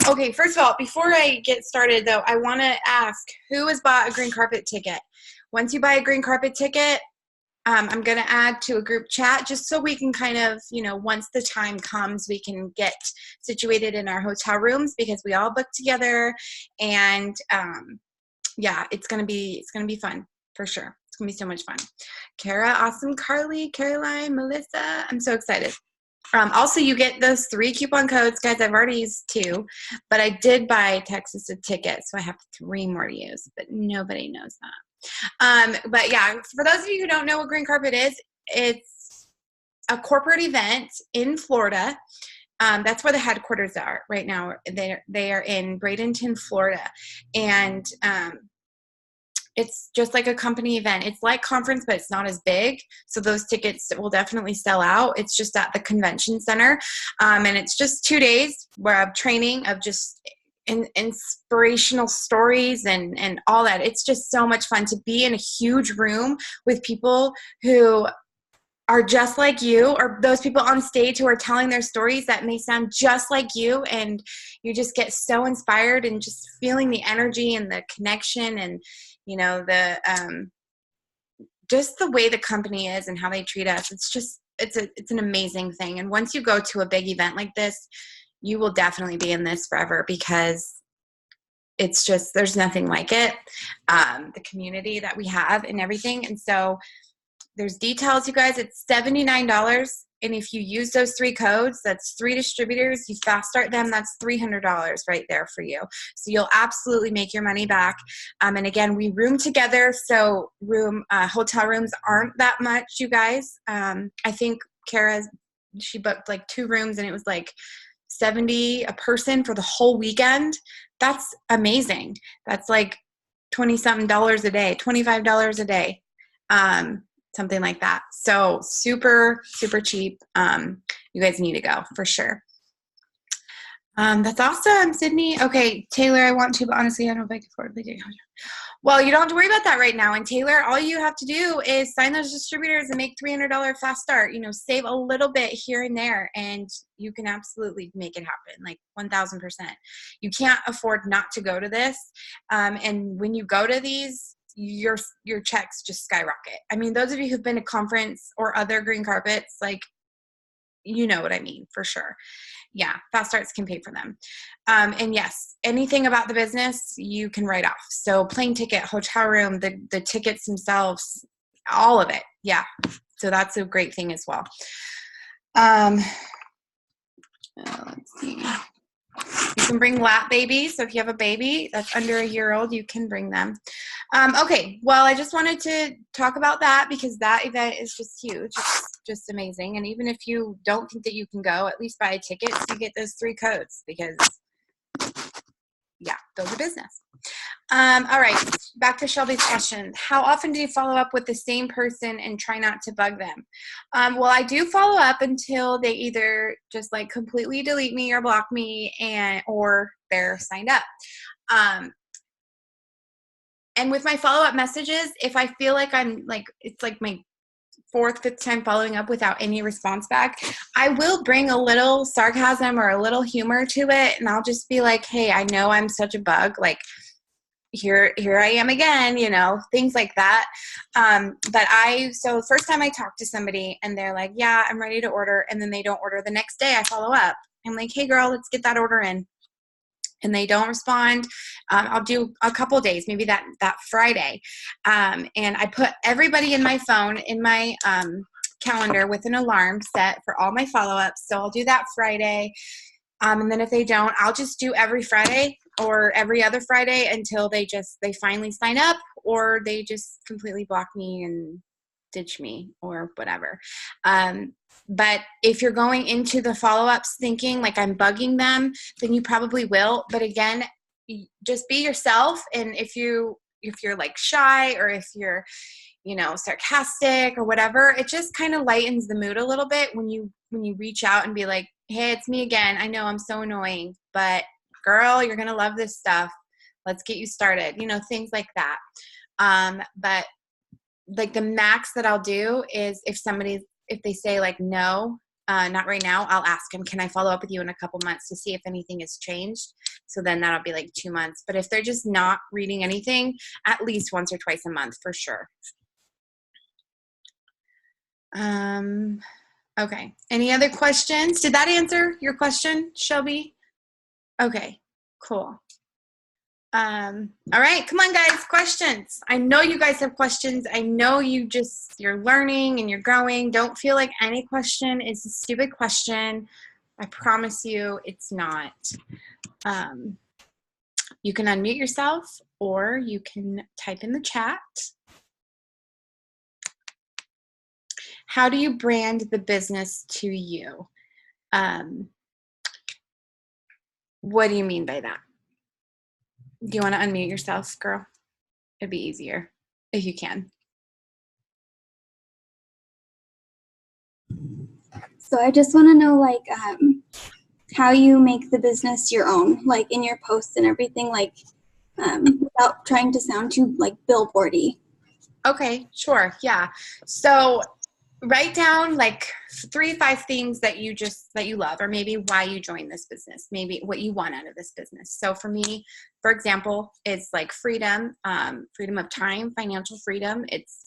Okay, first of all, before I get started though, I want to ask who has bought a green carpet ticket? Once you buy a green carpet ticket, I'm going to add to a group chat just so we can kind of, once the time comes, we can get situated in our hotel rooms because we all book together, and yeah, it's going to be fun for sure. It's going to be so much fun. Kara, awesome, Carly, Caroline, Melissa, I'm so excited. Also, you get those 3 coupon codes. Guys, I've already used 2, but I did buy Texas a ticket, so I have 3 more to use, but nobody knows that. But yeah, for those of you who don't know what green carpet is, it's a corporate event in Florida. That's where the headquarters are right now. They are in Bradenton, Florida, and it's just like a company event. It's like conference, but it's not as big. So those tickets will definitely sell out. It's just at the convention center. And it's just 2 days of training of just inspirational stories and all that. It's just so much fun to be in a huge room with people who are just like you, or those people on stage who are telling their stories that may sound just like you, and you just get so inspired and just feeling the energy and the connection and just the way the company is and how they treat us. It's an amazing thing. And once you go to a big event like this, you will definitely be in this forever because it's just, there's nothing like it. The community that we have and everything. And so there's details, you guys. It's $79. And if you use those 3 codes, that's 3 distributors, you fast start them, that's $300 right there for you. So you'll absolutely make your money back. And again, we room together. So hotel rooms aren't that much, you guys. I think she booked like 2 rooms and it was like $70 a person for the whole weekend. That's amazing. That's like $20-something a day, $25 a day. Something like that. So super, super cheap. You guys need to go for sure. That's awesome, Sydney. Okay, Taylor, I want to, but honestly, I don't know if I can afford it. Well, you don't have to worry about that right now. And Taylor, all you have to do is sign those distributors and make $300 fast start. Save a little bit here and there, and you can absolutely make it happen, like 1,000%. You can't afford not to go to this. And when you go to these, your checks just skyrocket. I mean, those of you who've been to conference or other green carpets, like, you know what I mean, for sure. Yeah, fast starts can pay for them. And yes, anything about the business you can write off. So plane ticket, hotel room, the tickets themselves, all of it. Yeah, so that's a great thing as well. Let's see. You can bring lap babies. So if you have a baby that's under a year old, you can bring them. Okay, well, I just wanted to talk about that because that event is just huge. It's just amazing. And even if you don't think that you can go, at least buy a ticket so you get those 3 codes because, yeah, those are business. All right, back to Shelby's question. How often do you follow up with the same person and try not to bug them? Well, I do follow up until they either just like completely delete me or block me or they're signed up. And with my follow-up messages, if I feel like I'm like, it's like my 4th, 5th time following up without any response back, I will bring a little sarcasm or a little humor to it. And I'll just be like, hey, I know I'm such a bug. Like, here I am again, things like that. So the first time I talk to somebody and they're like, yeah, I'm ready to order. And then they don't order the next day, I follow up. I'm like, hey girl, let's get that order in. And they don't respond. I'll do a couple days, maybe that Friday. And I put everybody in my phone, in my calendar with an alarm set for all my follow-ups. So I'll do that Friday. And then if they don't, I'll just do every Friday or every other Friday until they finally sign up or they just completely block me and ditch me or whatever. But if you're going into the follow-ups thinking like I'm bugging them, then you probably will. But again, just be yourself. And if you're like shy or if you're, sarcastic or whatever, it just kind of lightens the mood a little bit when you reach out and be like, hey, it's me again. I know I'm so annoying, but girl, you're going to love this stuff. Let's get you started, things like that. But like the max that I'll do is if they say like, no, not right now, I'll ask them, can I follow up with you in a couple months to see if anything has changed? So then that'll be like 2 months. But if they're just not reading anything, at least once or twice a month for sure. Okay. Any other questions? Did that answer your question, Shelby? Okay, cool. All right, come on guys, questions. I know you guys have questions. I know you're learning and you're growing. Don't feel like any question is a stupid question. I promise you it's not. You can unmute yourself or you can type in the chat. How do you brand the business to you? What do you mean by that? Do you want to unmute yourself, girl? It'd be easier if you can. So I just want to know, like, how you make the business your own, like in your posts and everything, like, without trying to sound too like billboardy. Okay, sure, yeah. So write down like 3 to 5 things that you love, or maybe why you joined this business, maybe what you want out of this business. So for me, for example, it's like freedom, freedom of time, financial freedom. It's,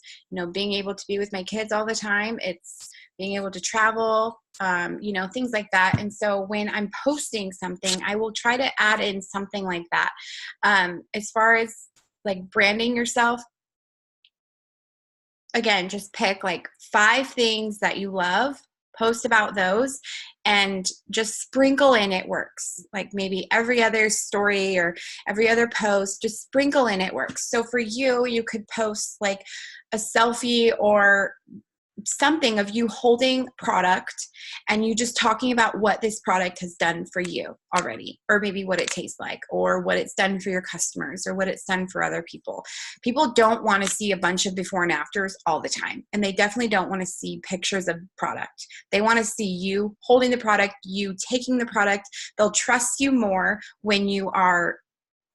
being able to be with my kids all the time. It's being able to travel, things like that. And so when I'm posting something, I will try to add in something like that. As far as like branding yourself, again, just pick like 5 things that you love, post about those, and just sprinkle in it works. Like maybe every other story or every other post, just sprinkle in it works. So for you, you could post like a selfie or something of you holding product and you just talking about what this product has done for you already, or maybe what it tastes like, or what it's done for your customers, or what it's done for other people. People don't want to see a bunch of before and afters all the time, and they definitely don't want to see pictures of product. They want to see you holding the product, you taking the product. They'll trust you more when you are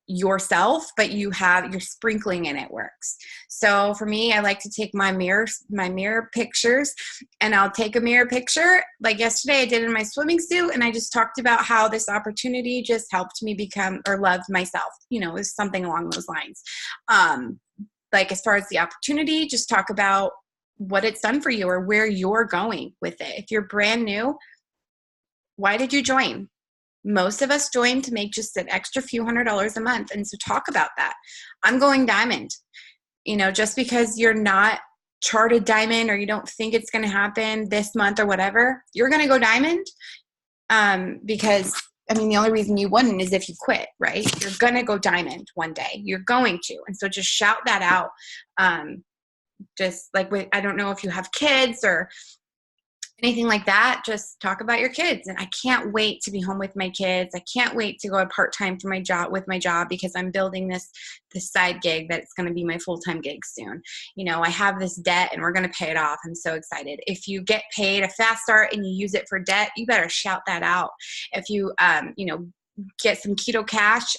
yourself, but you're sprinkling in it works. So for me, I like to take my mirror pictures, and I'll take a mirror picture. Like yesterday I did in my swimming suit, and I just talked about how this opportunity just helped me become, or loved myself, it was something along those lines. Like as far as the opportunity, just talk about what it's done for you or where you're going with it. If you're brand new, why did you join? Most of us join to make just an extra few $100s a month. And so talk about that. I'm going diamond. Just because you're not charted diamond, or you don't think it's going to happen this month or whatever, you're going to go diamond. Because the only reason you wouldn't is if you quit, right? You're going to go diamond one day. You're going to. And so just shout that out. Just like, I don't know if you have kids or anything like that, just talk about your kids. And I can't wait to be home with my kids. I can't wait to go part-time for my job because I'm building this side gig that's going to be my full-time gig soon. I have this debt and we're going to pay it off. I'm so excited. If you get paid a fast start and you use it for debt, you better shout that out. If you, get some keto cash,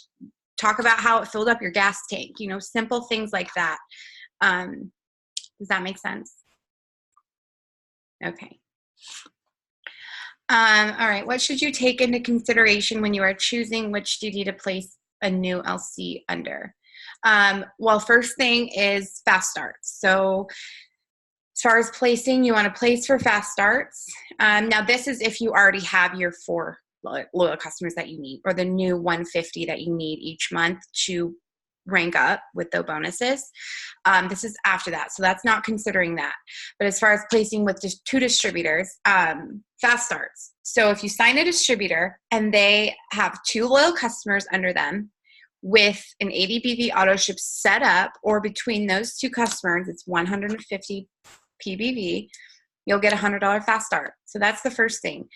talk about how it filled up your gas tank, simple things like that. Does that make sense? Okay. All right. What should you take into consideration when you are choosing which DD to place a new LC under? Well, first thing is fast starts. So as far as placing, you want to place for fast starts. Now this is if you already have your 4 loyal customers that you need, or the new 150 that you need each month to rank up with the bonuses. This is after that. So that's not considering that. But as far as placing with just 2 distributors, fast starts. So if you sign a distributor and they have 2 loyal customers under them with an ADBV auto ship set up, or between those 2 customers, it's 150 PBV, you'll get a $100 fast start. So that's the first thing.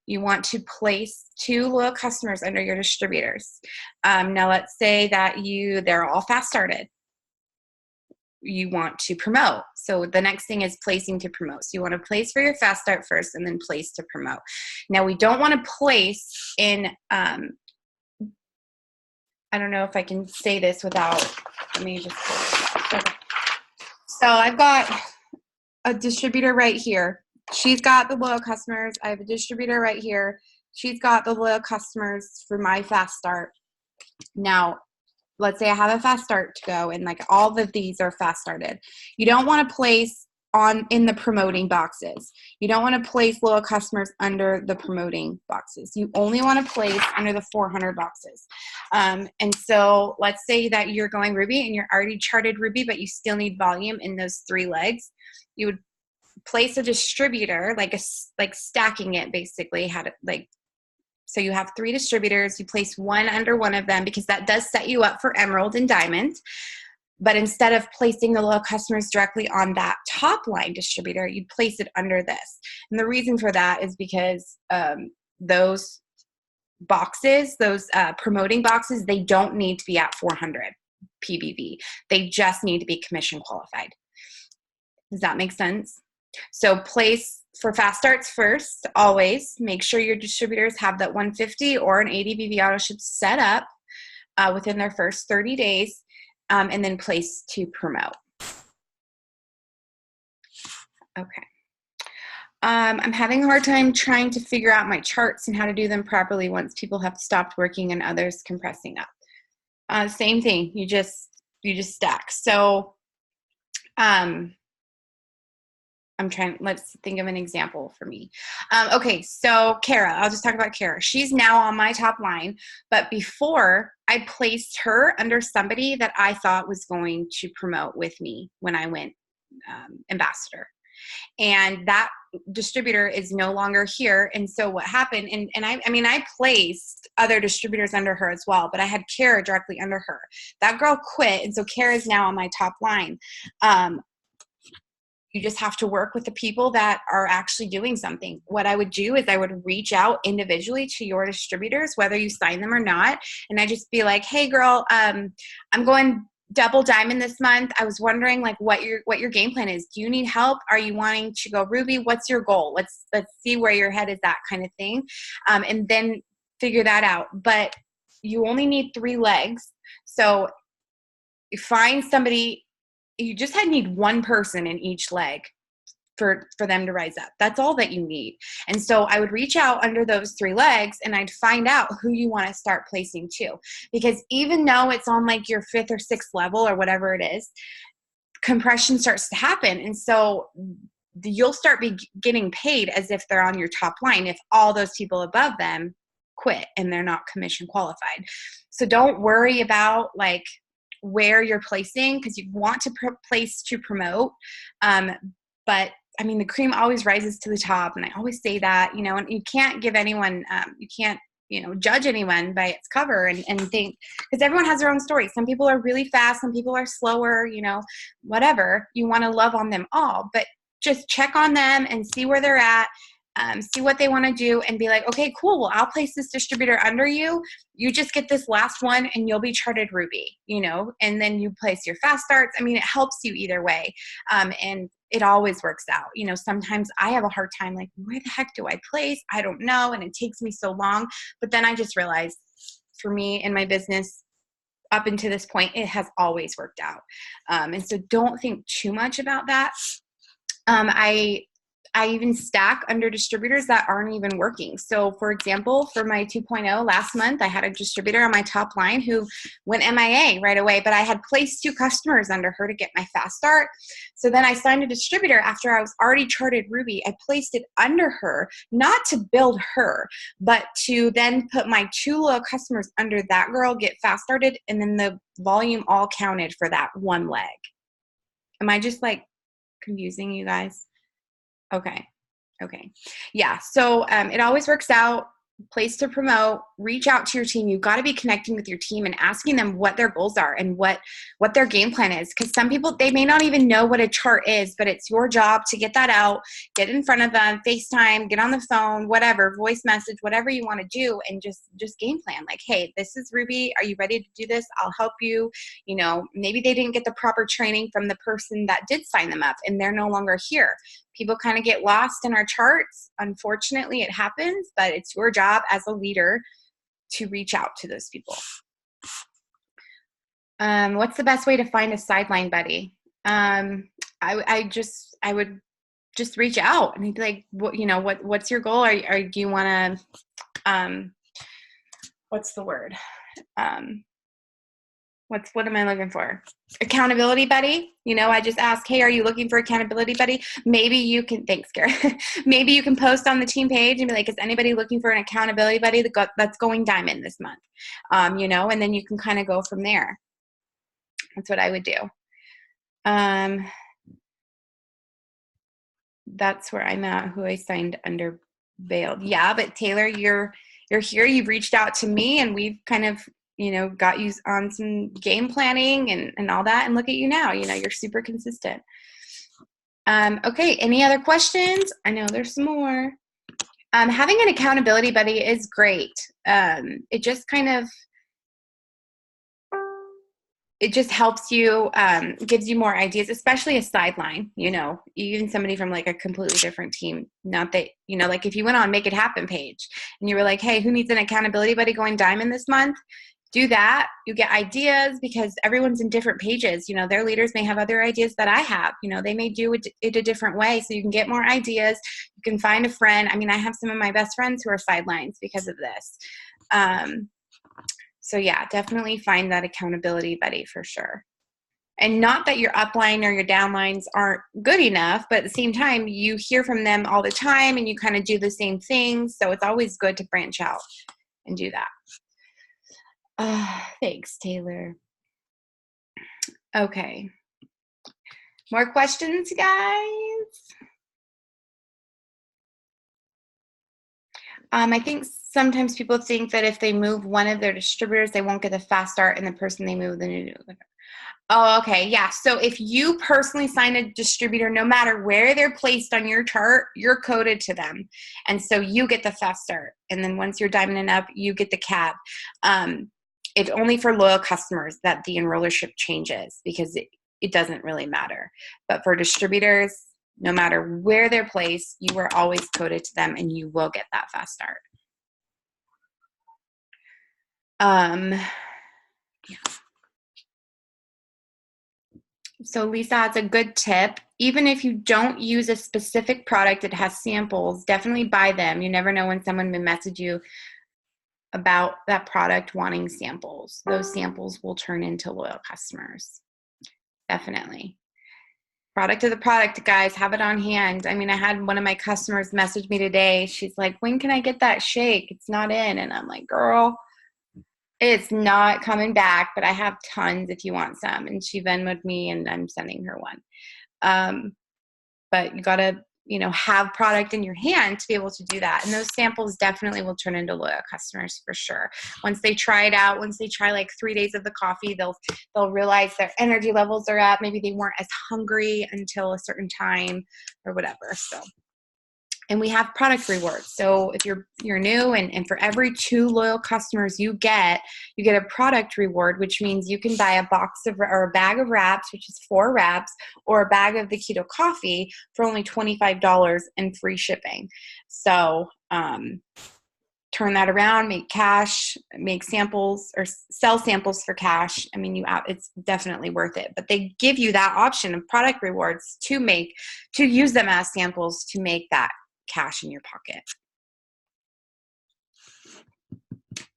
You want to place 2 loyal customers under your distributors. Now let's say that they're all fast started. You want to promote. So the next thing is placing to promote. So you want to place for your fast start first and then place to promote. Now we don't want to place in, I don't know if I can say this without, let me just pull this up. Okay. So I've got a distributor right here. She's got the loyal customers. I have a distributor right here. she's got the loyal customers for my fast start. Now, let's say I have a fast start to go, and like all of these are fast started. You don't want to place in the promoting boxes. You don't want to place loyal customers under the promoting boxes. You only want to place under the 400 boxes. And so let's say that you're going Ruby and you're already charted Ruby, but you still need volume in those 3 legs. You would place a distributor, like stacking it basically, so you have 3 distributors, you place one under one of them because that does set you up for Emerald and Diamond. But instead of placing the loyal customers directly on that top line distributor, you'd place it under this. And the reason for that is because those boxes, those promoting boxes, they don't need to be at 400 PBV. They just need to be commission qualified. Does that make sense? So place for fast starts first, always make sure your distributors have that 150 or an 80 BV auto ship set up within their first 30 days, and then place to promote. Okay. I'm having a hard time trying to figure out my charts and how to do them properly once people have stopped working and others compressing up. Same thing, you just stack. So let's think of an example for me. Okay, so Kara, I'll just talk about Kara. She's now on my top line, but before I placed her under somebody that I thought was going to promote with me when I went ambassador. And that distributor is no longer here. And so what happened, and I placed other distributors under her as well, but I had Kara directly under her. That girl quit, and so Kara is now on my top line. You just have to work with the people that are actually doing something. What I would do is I would reach out individually to your distributors, whether you sign them or not. And I just be like, hey girl, I'm going double diamond this month. I was wondering like what your game plan is. Do you need help? Are you wanting to go Ruby? What's your goal? Let's see where your head is at, kind of thing. And then figure that out. But you only need 3 legs. So find somebody. You just need one person in each leg for them to rise up. That's all that you need. And so I would reach out under those 3 legs and I'd find out who you want to start placing to. Because even though it's on like your 5th or 6th level or whatever it is, compression starts to happen. And so you'll start getting paid as if they're on your top line if all those people above them quit and they're not commission qualified. So don't worry about like where you're placing, because you want to place to promote. But I mean, the cream always rises to the top. And I always say that, and you can't give anyone, you can't, judge anyone by its cover and think, because everyone has their own story. Some people are really fast. Some people are slower, whatever. You want to love on them all, but just check on them and see where they're at. See what they want to do and be like, okay, cool. Well, I'll place this distributor under you. You just get this last one and you'll be charted Ruby, and then you place your fast starts. I mean, it helps you either way. And it always works out. Sometimes I have a hard time, like, where the heck do I place? I don't know. And it takes me so long. But then I just realized for me in my business, up until this point, it has always worked out. And so don't think too much about that. I even stack under distributors that aren't even working. So for example, for my 2.0 last month, I had a distributor on my top line who went MIA right away, but I had placed 2 customers under her to get my fast start. So then I signed a distributor after I was already charted Ruby. I placed it under her, not to build her, but to then put my 2 loyal customers under that girl, get fast started, and then the volume all counted for that 1 leg. Am I just like confusing you guys? Okay. Yeah. So it always works out. Place to promote, reach out to your team. You've got to be connecting with your team and asking them what their goals are and what their game plan is. Because some people, they may not even know what a chart is, but it's your job to get that out, get in front of them, FaceTime, get on the phone, whatever, voice message, whatever you want to do, and just game plan. Like, hey, this is Ruby. Are you ready to do this? I'll help you. Maybe they didn't get the proper training from the person that did sign them up and they're no longer here. People kind of get lost in our charts. Unfortunately, it happens, but it's your job as a leader to reach out to those people. What's the best way to find a sideline buddy? I would just reach out and be like, what's your goal? Do you want to what's the word? What am I looking for? Accountability buddy. I just ask, hey, are you looking for accountability buddy? Maybe you can, thanks, Gary. Maybe you can post on the team page and be like, is anybody looking for an accountability buddy that's going diamond this month? And then you can kind of go from there. That's what I would do. That's where I'm at, who I signed under bailed. Yeah, but Taylor, you're here. You've reached out to me and we've kind of, got you on some game planning and all that. And look at you now, you're super consistent. Okay. Any other questions? I know there's some more. Having an accountability buddy is great. It just helps you, gives you more ideas, especially a sideline, even somebody from like a completely different team. Not that, like if you went on Make It Happen page and you were like, hey, who needs an accountability buddy going diamond this month? Do that. You get ideas because everyone's in different pages. Their leaders may have other ideas that I have. They may do it a different way. So you can get more ideas. You can find a friend. I mean, I have some of my best friends who are sidelines because of this. So yeah, definitely find that accountability buddy for sure. And not that your upline or your downlines aren't good enough, but at the same time, you hear from them all the time and you kind of do the same things. So it's always good to branch out and do that. Thanks, Taylor. Okay. More questions, guys? I think sometimes people think that if they move one of their distributors, they won't get the fast start and the person they move the new. Oh, okay. Yeah. So if you personally sign a distributor, no matter where they're placed on your chart, you're coded to them. And so you get the fast start. And then once you're diamond and up, you get the cab. It's only for loyal customers that the enrollership changes because it doesn't really matter. But for distributors, no matter where they're placed, you are always coded to them and you will get that fast start. Yeah. So Lisa, that's a good tip. Even if you don't use a specific product that has samples, definitely buy them. You never know when someone may message you about that product wanting samples. Those samples will turn into loyal customers. Definitely. Product of the product, guys, have it on hand. I mean, I had one of my customers message me today. She's like, when can I get that shake? It's not in. And I'm like, girl, it's not coming back, but I have tons if you want some. And she Venmoed me and I'm sending her one. But you got to, have product in your hand to be able to do that. And those samples definitely will turn into loyal customers for sure. Once they try it out, once they try like 3 days of the coffee, they'll realize their energy levels are up. Maybe they weren't as hungry until a certain time or whatever. So, and we have product rewards. So if you're new and for every 2 loyal customers you get a product reward, which means you can buy a bag of wraps, which is 4 wraps, or a bag of the keto coffee for only $25 and free shipping. So turn that around, make cash, make samples or sell samples for cash. I mean, it's definitely worth it, but they give you that option of product rewards to use them as samples to make that cash in your pocket.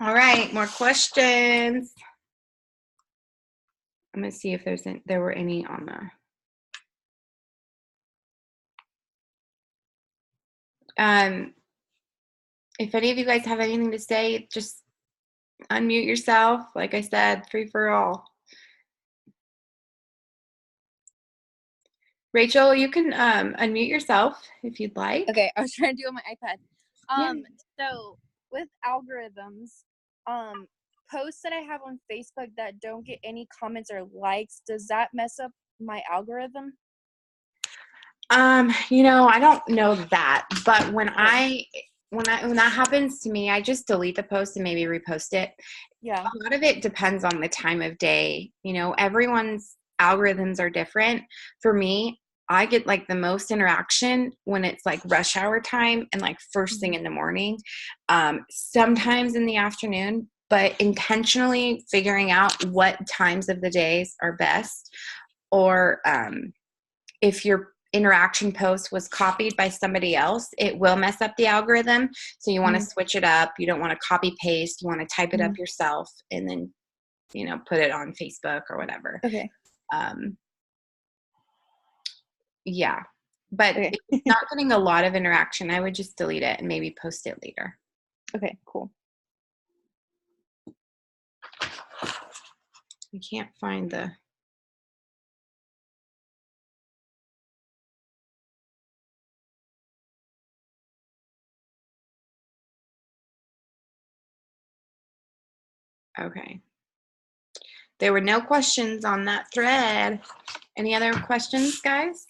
All right, more questions. I'm going to see if there were any on the. If any of you guys have anything to say, just unmute yourself. Like I said, free for all. Rachel, you can unmute yourself if you'd like. Okay, I was trying to do it on my iPad. Yeah. So with algorithms, posts that I have on Facebook that don't get any comments or likes, does that mess up my algorithm? I don't know that, but when that happens to me, I just delete the post and maybe repost it. Yeah. A lot of it depends on the time of day. Everyone's algorithms are different. For me, I get like the most interaction when it's like rush hour time and like first thing in the morning, sometimes in the afternoon, but intentionally figuring out what times of the days are best. Or if you're interaction post was copied by somebody else, it will mess up the algorithm. So you want to switch it up. You don't want to copy paste. You want to type it up yourself and then, put it on Facebook or whatever. Okay. Yeah. But if it's not getting a lot of interaction, I would just delete it and maybe post it later. Okay, cool. I can't find the... Okay. There were no questions on that thread. Any other questions, guys?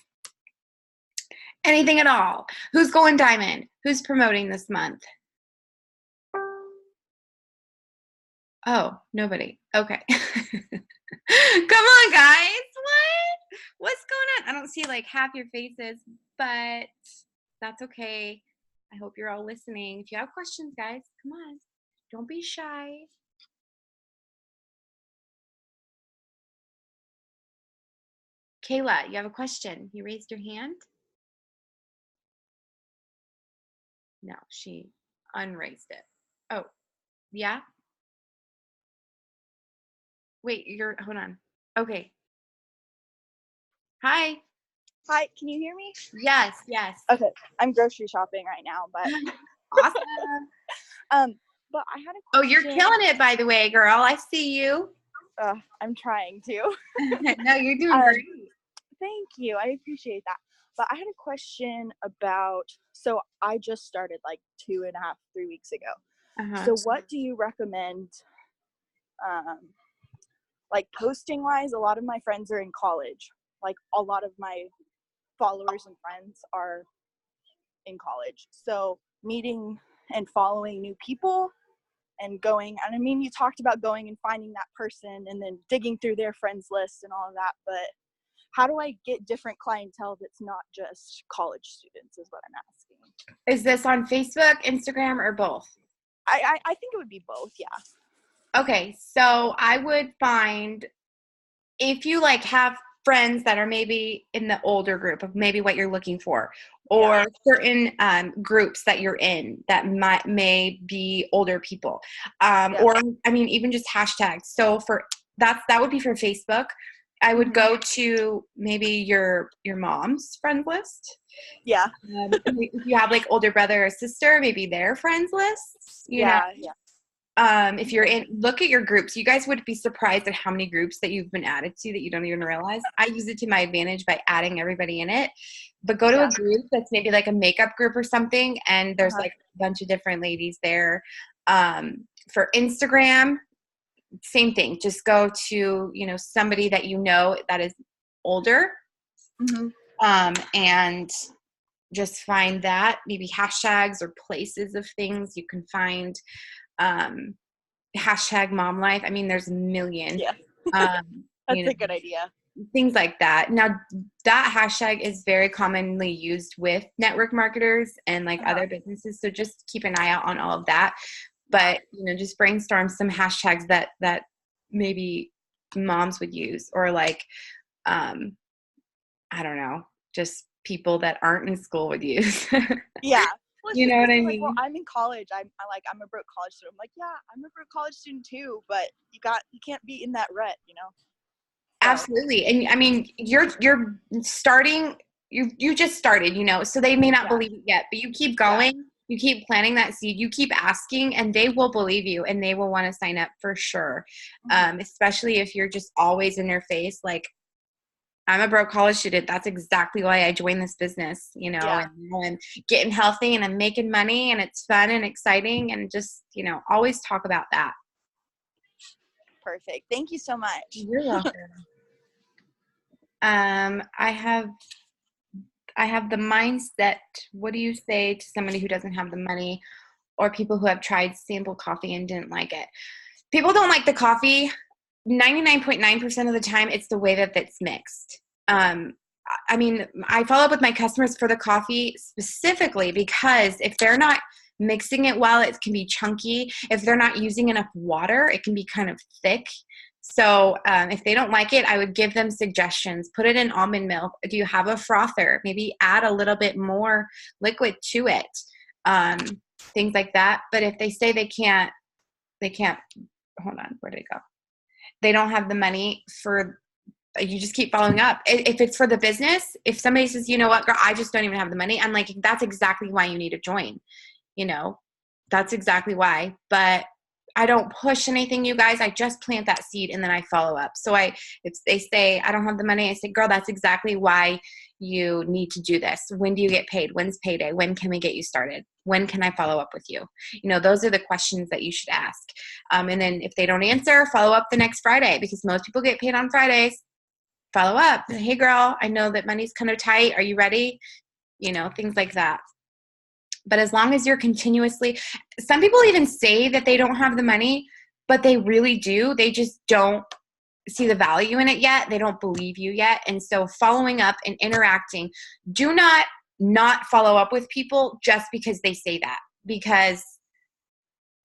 Anything at all? Who's going diamond? Who's promoting this month? Oh, nobody. Okay. Come on, guys. What? What's going on? I don't see like half your faces, but that's okay. I hope you're all listening. If you have questions, guys, come on. Don't be shy. Kayla, you have a question. You raised your hand? No, she unraised it. Oh, yeah? Wait, hold on. Okay. Hi. Hi, can you hear me? Yes. Okay, I'm grocery shopping right now, but Awesome. but I had a Oh, question. you're killing it, by the way, girl. I see you. I'm trying to. No, you're doing great. Thank you. I appreciate that. But I had a question about, so I just started like 2.5, 3 weeks ago. Uh-huh. So what do you recommend, like posting wise? A lot of my friends are in college. Like a lot of my followers and friends are in college. So meeting and following new people and going, and I mean, you talked about going and finding that person and then digging through their friends list and all of that, but how do I get different clientele that's not just college students is what I'm asking. Is this on Facebook, Instagram, or both? I think it would be both, yeah. Okay, so I would find, if you like have friends that are maybe in the older group of maybe what you're looking for, or certain groups that you're in that may be older people, or I mean even just hashtags. So that would be for Facebook. I would go to maybe your mom's friend list. Yeah. If you have like older brother or sister, maybe their friends lists. You know? If you're look at your groups. You guys would be surprised at how many groups that you've been added to that you don't even realize. I use it to my advantage by adding everybody in it. But go to a group that's maybe like a makeup group or something, and there's like a bunch of different ladies there. For Instagram, same thing. Just go to, somebody that that is older, and just find that, maybe hashtags or places of things you can find. Hashtag mom life. I mean, there's a million. Yeah. That's a good idea. Things like that. Now, that hashtag is very commonly used with network marketers and like other businesses. So just keep an eye out on all of that. But, just brainstorm some hashtags that maybe moms would use, or like, I don't know, just people that aren't in school would use. Yeah. Well, you know what I mean? Like, well, I'm in college. I'm a broke college student. I'm like, yeah, I'm a broke college student too, but you can't be in that rut, So. Absolutely. And I mean, you're starting, you just started, so they may not believe it yet, but you keep going, you keep planting that seed, you keep asking, and they will believe you and they will want to sign up for sure. Especially if you're just always in their face, like, I'm a broke college student. That's exactly why I joined this business, and I'm getting healthy and I'm making money and it's fun and exciting, and just, always talk about that. Perfect. Thank you so much. You're welcome. I have the mindset. What do you say to somebody who doesn't have the money, or people who have tried sample coffee and didn't like it? People don't like the coffee. 99.9% of the time, it's the way that it's mixed. I mean, I follow up with my customers for the coffee specifically because if they're not mixing it well, it can be chunky. If they're not using enough water, it can be kind of thick. So if they don't like it, I would give them suggestions. Put it in almond milk. Do you have a frother? Maybe add a little bit more liquid to it. Things like that. But if they say they can't, hold on, where did it go? They don't have the money for, you just keep following up. If it's for the business, if somebody says, you know what, girl, I just don't even have the money, I'm like, that's exactly why you need to join. You know, that's exactly why. But I don't push anything, you guys. I just plant that seed and then I follow up. So if they say, I don't have the money, I say, girl, that's exactly why you need to do this. When do you get paid? When's payday? When can we get you started? When can I follow up with you? You know, those are the questions that you should ask. And then if they don't answer, follow up the next Friday, because most people get paid on Fridays. Follow up. Hey, girl, I know that money's kind of tight. Are you ready? You know, things like that. But as long as you're continuously, some people even say that they don't have the money, but they really do. They just don't see the value in it yet. They don't believe you yet. And so following up and interacting, do not follow up with people just because they say that, because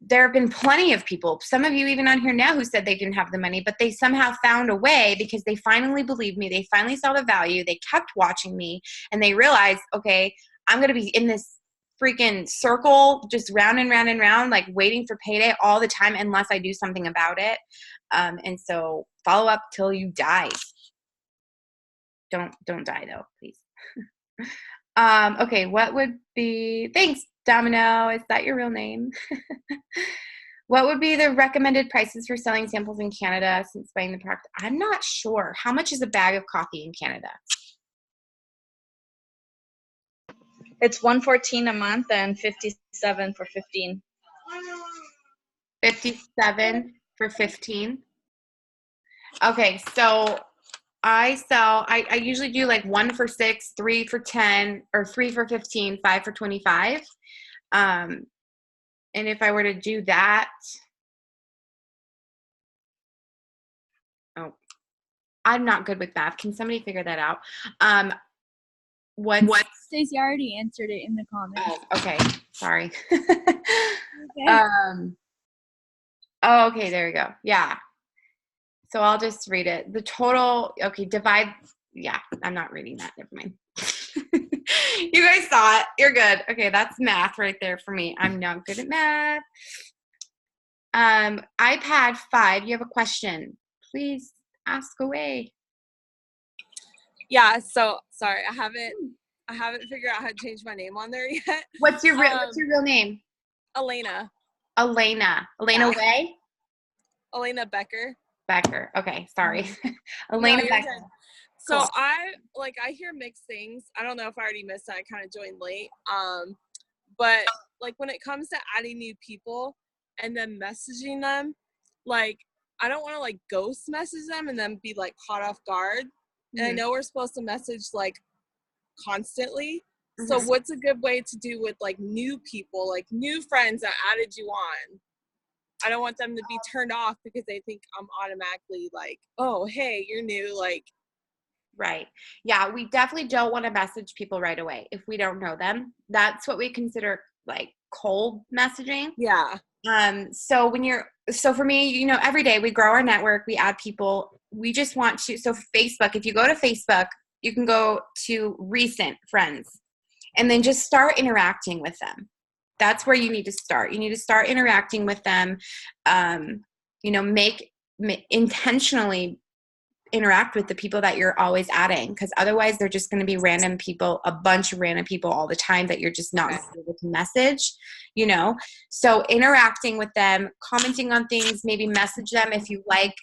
there have been plenty of people, some of you even on here now, who said they didn't have the money, but they somehow found a way because they finally believed me. They finally saw the value. They kept watching me and they realized, okay, I'm going to be in this freaking circle, just round and round and round, like waiting for payday all the time unless I do something about it. And so follow up till you die. Don't die though, please. Okay, what would be, thanks, Domino. Is that your real name? What would be the recommended prices for selling samples in Canada since buying the product? I'm not sure. How much is a bag of coffee in Canada? It's $114 a month and $57 for 15. 57 for 15. Okay, so I usually do like 1 for 6, 3 for 10, or 3 for 15, 5 for 25. And if I were to do that, oh, I'm not good with math. Can somebody figure that out? What? Stacey already answered it in the comments. Oh, okay. Sorry. Okay. Oh, okay, there we go. Yeah. So I'll just read it. The total, okay, divide, yeah, I'm not reading that. Never mind. You guys saw it. You're good. Okay, that's math right there for me. I'm not good at math. iPad 5, you have a question. Please ask away. Yeah, so sorry, I haven't figured out how to change my name on there yet. What's your real name? Elena. Elena Yeah. Way? Elena Becker. Becker. Okay, sorry. Elena No, Becker. good. So Cool. I hear mixed things. I don't know if I already missed that. I kind of joined late. But like when it comes to adding new people and then messaging them, like I don't want to like ghost message them and then be like caught off guard. And I know we're supposed to message like constantly. So what's a good way to do with like new people, like new friends that added you on? I don't want them to be turned off because they think I'm automatically like, oh, hey, you're new. Like, right. Yeah, we definitely don't want to message people right away if we don't know them. That's what we consider like cold messaging. yeah. So for me, you know, every day we grow our network, we add people. We just want to, so Facebook, if you go to Facebook, you can go to recent friends and then just start interacting with them. That's where you need to start. You need to start interacting with them. You know, intentionally interact with the people that you're always adding, because otherwise they're just going to be random people, a bunch of random people all the time that you're just not going to be able to message, you know. So interacting with them, commenting on things, maybe message them if you like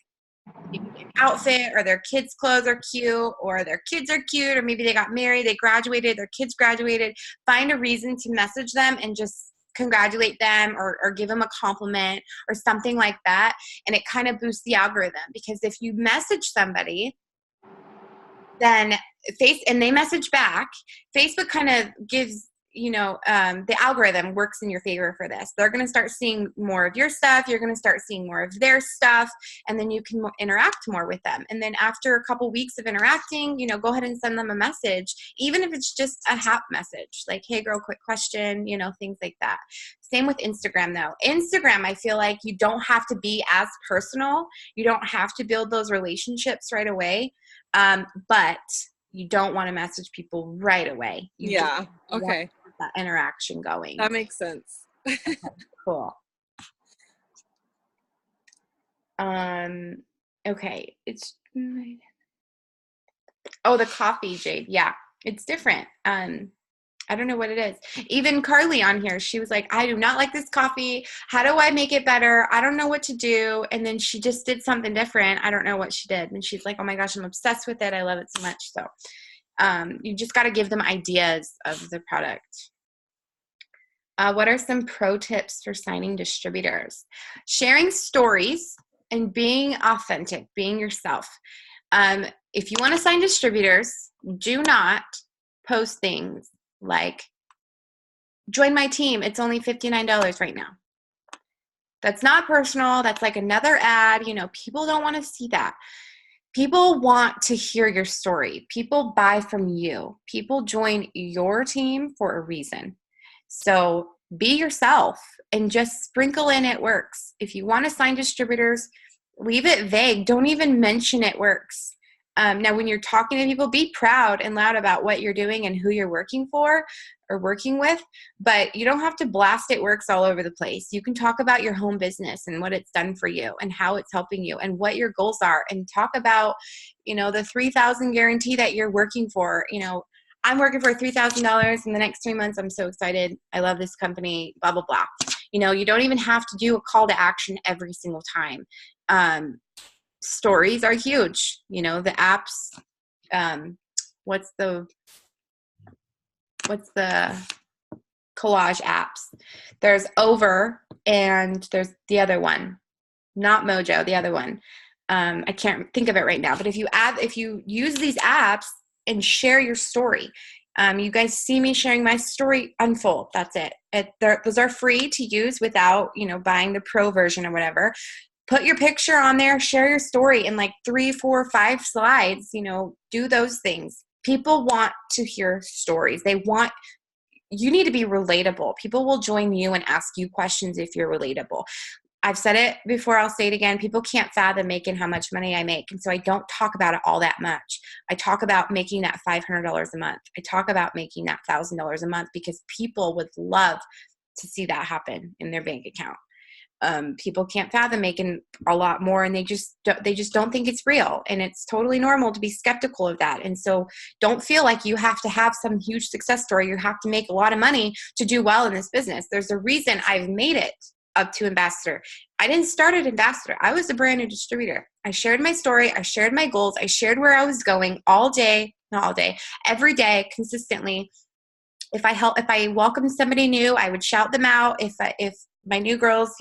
maybe an outfit or their kids' clothes are cute or their kids are cute, or maybe they got married, they graduated, their kids graduated. Find a reason to message them and just congratulate them or give them a compliment or something like that. And it kind of boosts the algorithm, because if you message somebody then and they message back, Facebook kind of gives the algorithm works in your favor for this. They're going to start seeing more of your stuff. You're going to start seeing more of their stuff, and then you can interact more with them. And then after a couple weeks of interacting, go ahead and send them a message, even if it's just a HAP message, like, hey girl, quick question, things like that. Same with Instagram though. Instagram, I feel like you don't have to be as personal. You don't have to build those relationships right away. But you don't want to message people right away. You Yeah. Okay. that interaction going. That makes sense. Okay, cool. Okay. It's the coffee, Jade. Yeah, it's different. I don't know what it is. Even Carly on here, she was like, I do not like this coffee. How do I make it better? I don't know what to do. And then she just did something different. I don't know what she did. And she's like, oh my gosh, I'm obsessed with it. I love it so much. So you just got to give them ideas of the product. What are some pro tips for signing distributors? Sharing stories and being authentic, being yourself. If you want to sign distributors, do not post things like, join my team. It's only $59 right now. That's not personal. That's like another ad. People don't want to see that. People want to hear your story. People buy from you. People join your team for a reason. So be yourself and just sprinkle in it works. If you want to sign distributors, leave it vague. Don't even mention it works. Now, when you're talking to people, be proud and loud about what you're doing and who you're working for or working with, but you don't have to blast it works all over the place. You can talk about your home business and what it's done for you and how it's helping you and what your goals are, and talk about, the $3,000 guarantee that you're working for. I'm working for $3,000 in the next 3 months. I'm so excited. I love this company, blah, blah, blah. You don't even have to do a call to action every single time. Stories are huge. The apps, what's the collage apps? There's Over, and there's the other one, not Mojo, the other one. I can't think of it right now, but if you use these apps and share your story, you guys see me sharing my story, Unfold. That's it. Those are free to use without, buying the pro version or whatever. Put your picture on there, share your story in like 3, 4, 5 slides, do those things. People want to hear stories. You need to be relatable. People will join you and ask you questions if you're relatable. I've said it before, I'll say it again. People can't fathom making how much money I make. And so I don't talk about it all that much. I talk about making that $500 a month. I talk about making that $1,000 a month because people would love to see that happen in their bank account. People can't fathom making a lot more, and they just don't think it's real. And it's totally normal to be skeptical of that. And so don't feel like you have to have some huge success story. You have to make a lot of money to do well in this business. There's a reason I've made it up to ambassador. I didn't start at ambassador. I was a brand new distributor. I shared my story. I shared my goals. I shared where I was going every day, consistently. If I welcomed somebody new, I would shout them out. If my new girls,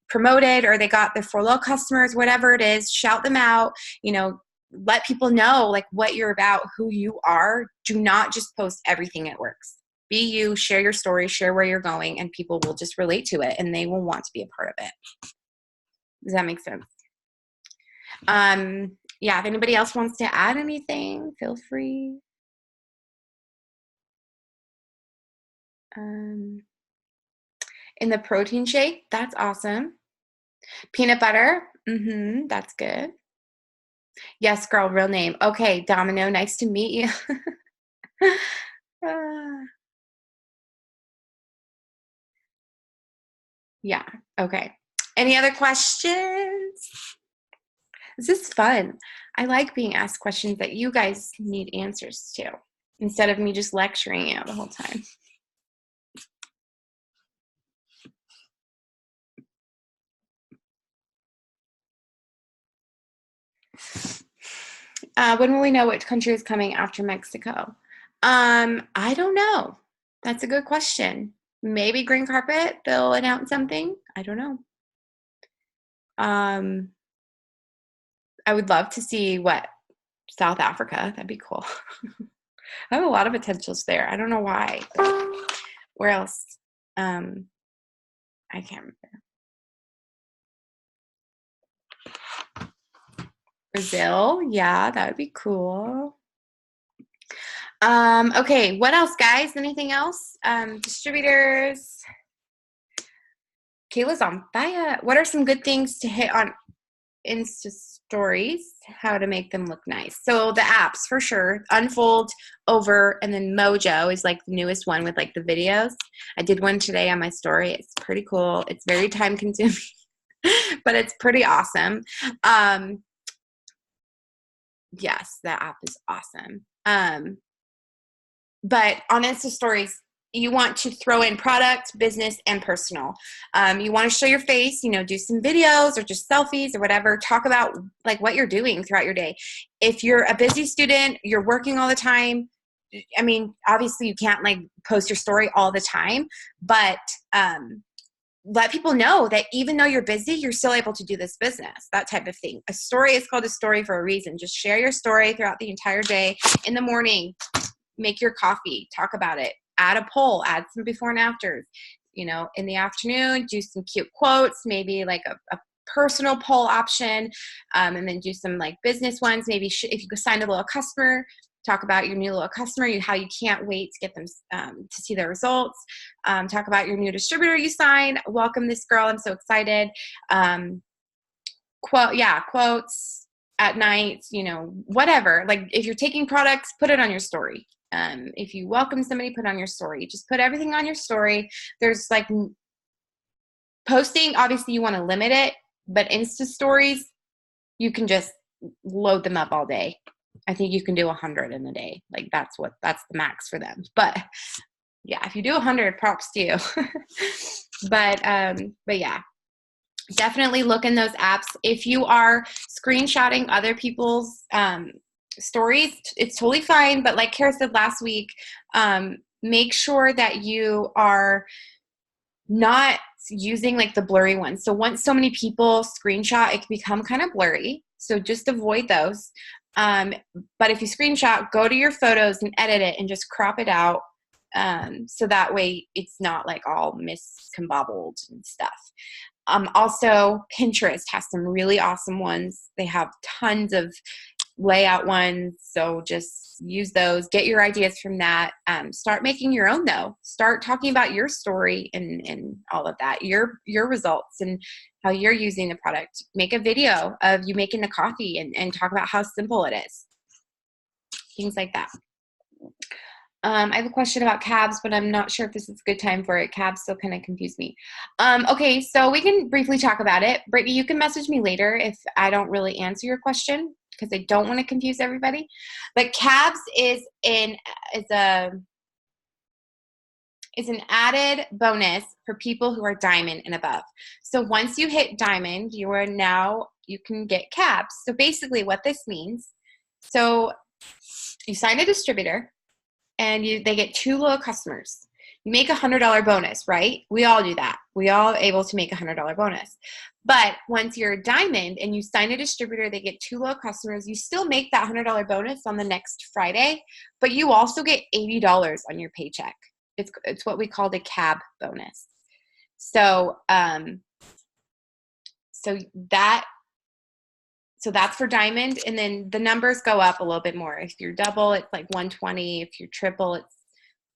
promoted, or they got their 4 low customers, whatever it is, shout them out, let people know like what you're about, who you are. Do not just post everything that works. Be you, share your story, share where you're going, and people will just relate to it and they will want to be a part of it. Does that make sense? Yeah, if anybody else wants to add anything, feel free. In the protein shake, that's awesome. Peanut butter, that's good. Yes, girl, real name. Okay, Domino, nice to meet you. Yeah, okay. Any other questions? This is fun. I like being asked questions that you guys need answers to, instead of me just lecturing you the whole time. When will we know which country is coming after Mexico? I don't know. That's a good question. Maybe green carpet, they'll announce something. I don't know. I would love to see South Africa. That'd be cool. I have a lot of potentials there. I don't know why. Where else? I can't remember. Brazil, yeah, that would be cool. Okay, what else, guys? Anything else? Distributors. Kayla's on fire. What are some good things to hit on Insta stories? How to make them look nice. So the apps for sure. Unfold, Over, and then Mojo is like the newest one with like the videos. I did one today on my story. It's pretty cool. It's very time consuming, but it's pretty awesome. Yes, that app is awesome. But on Insta stories, you want to throw in product, business, and personal. You want to show your face, do some videos or just selfies or whatever. Talk about like what you're doing throughout your day. If you're a busy student, you're working all the time. I mean, obviously you can't like post your story all the time, but let people know that even though you're busy, you're still able to do this business, that type of thing. A story is called a story for a reason. Just share your story throughout the entire day. In the morning, make your coffee, talk about it, add a poll, add some before and afters. In the afternoon, do some cute quotes, maybe like a personal poll option, and then do some like business ones. Maybe if you signed a little customer, talk about your new little customer, how you can't wait to get them to see their results. Talk about your new distributor you signed. Welcome this girl. I'm so excited. Quotes at night, whatever. Like if you're taking products, put it on your story. If you welcome somebody, put on your story. Just put everything on your story. There's like posting, obviously you want to limit it, but Insta stories, you can just load them up all day. I think you can do 100 in a day. Like that's the max for them. But yeah, if you do 100, props to you. But yeah, definitely look in those apps. If you are screenshotting other people's stories, it's totally fine. But like Kara said last week, make sure that you are not using like the blurry ones. So once so many people screenshot, it can become kind of blurry. So just avoid those. But if you screenshot, go to your photos and edit it and just crop it out. So that way it's not like all miscombobbled and stuff. Also, Pinterest has some really awesome ones. They have tons of layout ones, so just use those. Get your ideas from that. Start making your own though. Start talking about your story and all of that, your results and how you're using the product. Make a video of you making the coffee and talk about how simple it is. Things like that. I have a question about cabs, but I'm not sure if this is a good time for it. Cabs still kind of confuse me. Okay, so we can briefly talk about it. Brittany, you can message me later if I don't really answer your question because I don't want to confuse everybody. But cabs is an added bonus for people who are diamond and above. So once you hit diamond, you can get cabs. So basically what this means, so you sign a distributor and they get 2 loyal customers. You make $100 bonus, right? We all do that. We all able to make $100 bonus. But once you're a diamond and you sign a distributor, they get 2 loyal customers, you still make that $100 bonus on the next Friday, but you also get $80 on your paycheck. It's what we call the cab bonus. So that's for diamond, and then the numbers go up a little bit more. If you're double, it's like 120. If you're triple, it's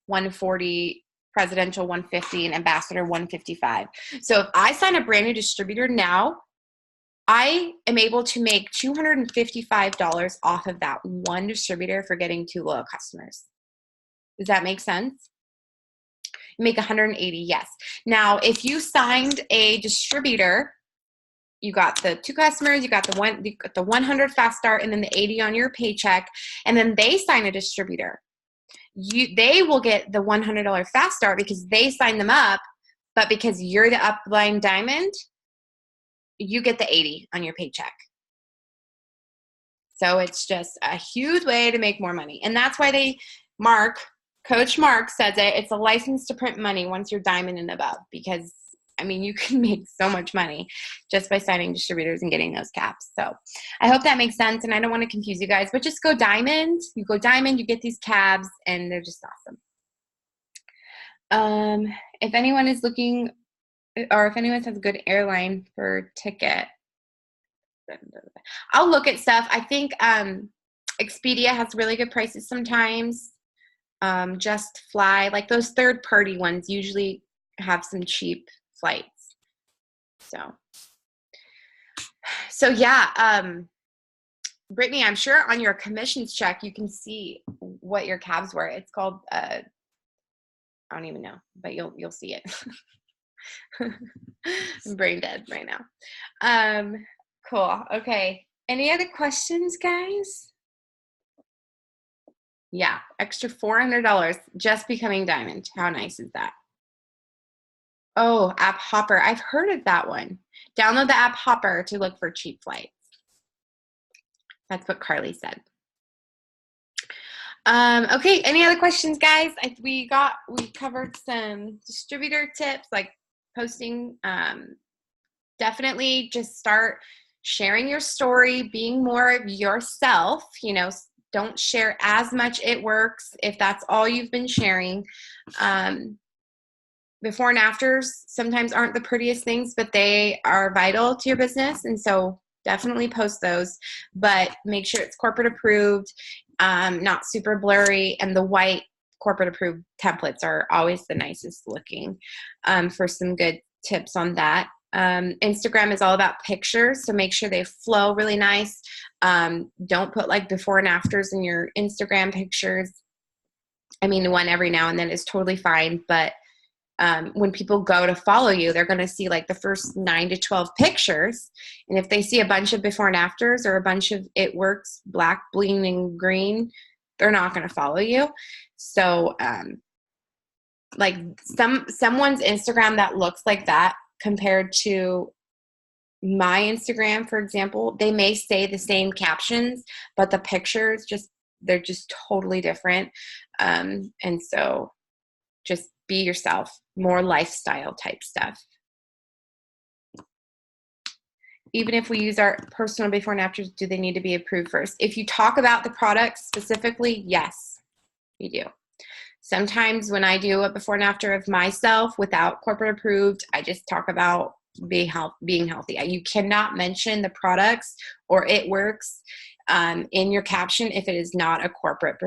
140, presidential 150, and ambassador 155. So if I sign a brand new distributor now, I am able to make $255 off of that one distributor for getting 2 loyal customers. Does that make sense? You make 180, yes. Now, if you signed a distributor, you got the 2 customers, you got the 100 fast start, and then the 80 on your paycheck, and then they sign a distributor. They will get the $100 fast start because they signed them up, but because you're the upline diamond, you get the 80 on your paycheck. So it's just a huge way to make more money. And that's why Coach Mark says it's a license to print money once you're diamond and above, because I mean, you can make so much money just by signing distributors and getting those caps. So I hope that makes sense. And I don't want to confuse you guys, but just go diamond. You go diamond, you get these cabs, and they're just awesome. If anyone is looking, or if anyone has a good airline for ticket, I'll look at stuff. I think Expedia has really good prices sometimes. Just Fly, like those third-party ones usually have some cheap flights. So yeah, Brittany, I'm sure on your commissions check you can see what your cabs were. It's called I don't even know, but you'll see it. I'm brain dead right now. Cool. Okay. Any other questions, guys? Yeah, extra $400 just becoming diamond. How nice is that? Oh, App Hopper. I've heard of that one. Download the App Hopper to look for cheap flights. That's what Carly said. Okay, any other questions, guys? We covered some distributor tips, like posting. Definitely just start sharing your story, being more of yourself. Don't share as much it works if that's all you've been sharing. Before and afters sometimes aren't the prettiest things, but they are vital to your business. And so definitely post those, but make sure it's corporate approved, not super blurry. And the white corporate approved templates are always the nicest looking, for some good tips on that. Instagram is all about pictures, so make sure they flow really nice. Don't put like before and afters in your Instagram pictures. I mean, one every now and then is totally fine, but when people go to follow you, they're going to see like the first 9 to 12 pictures. And if they see a bunch of before and afters or a bunch of it works, black, bling, and green, they're not going to follow you. So like someone's Instagram that looks like that compared to my Instagram, for example, they may say the same captions, but the pictures they're just totally different. And so just be yourself, more lifestyle type stuff. Even if we use our personal before and afters, do they need to be approved first? If you talk about the product specifically, yes, you do. Sometimes when I do a before and after of myself without corporate approved, I just talk about being healthy. You cannot mention the products or it works in your caption if it is not a corporate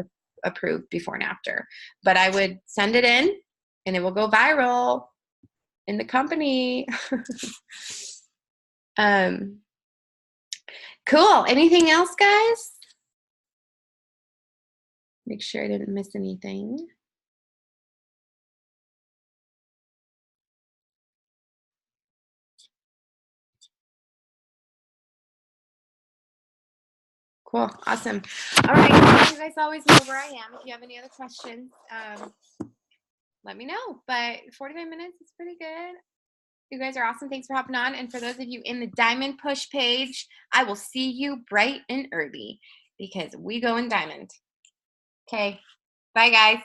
approved before and after. But I would send it in and it will go viral in the company. Cool. Anything else, guys? Make sure I didn't miss anything. Cool. Awesome. All right. Well, you guys always know where I am. If you have any other questions, let me know. But 45 minutes is pretty good. You guys are awesome. Thanks for hopping on. And for those of you in the Diamond Push page, I will see you bright and early because we go in diamond. Okay. Bye, guys.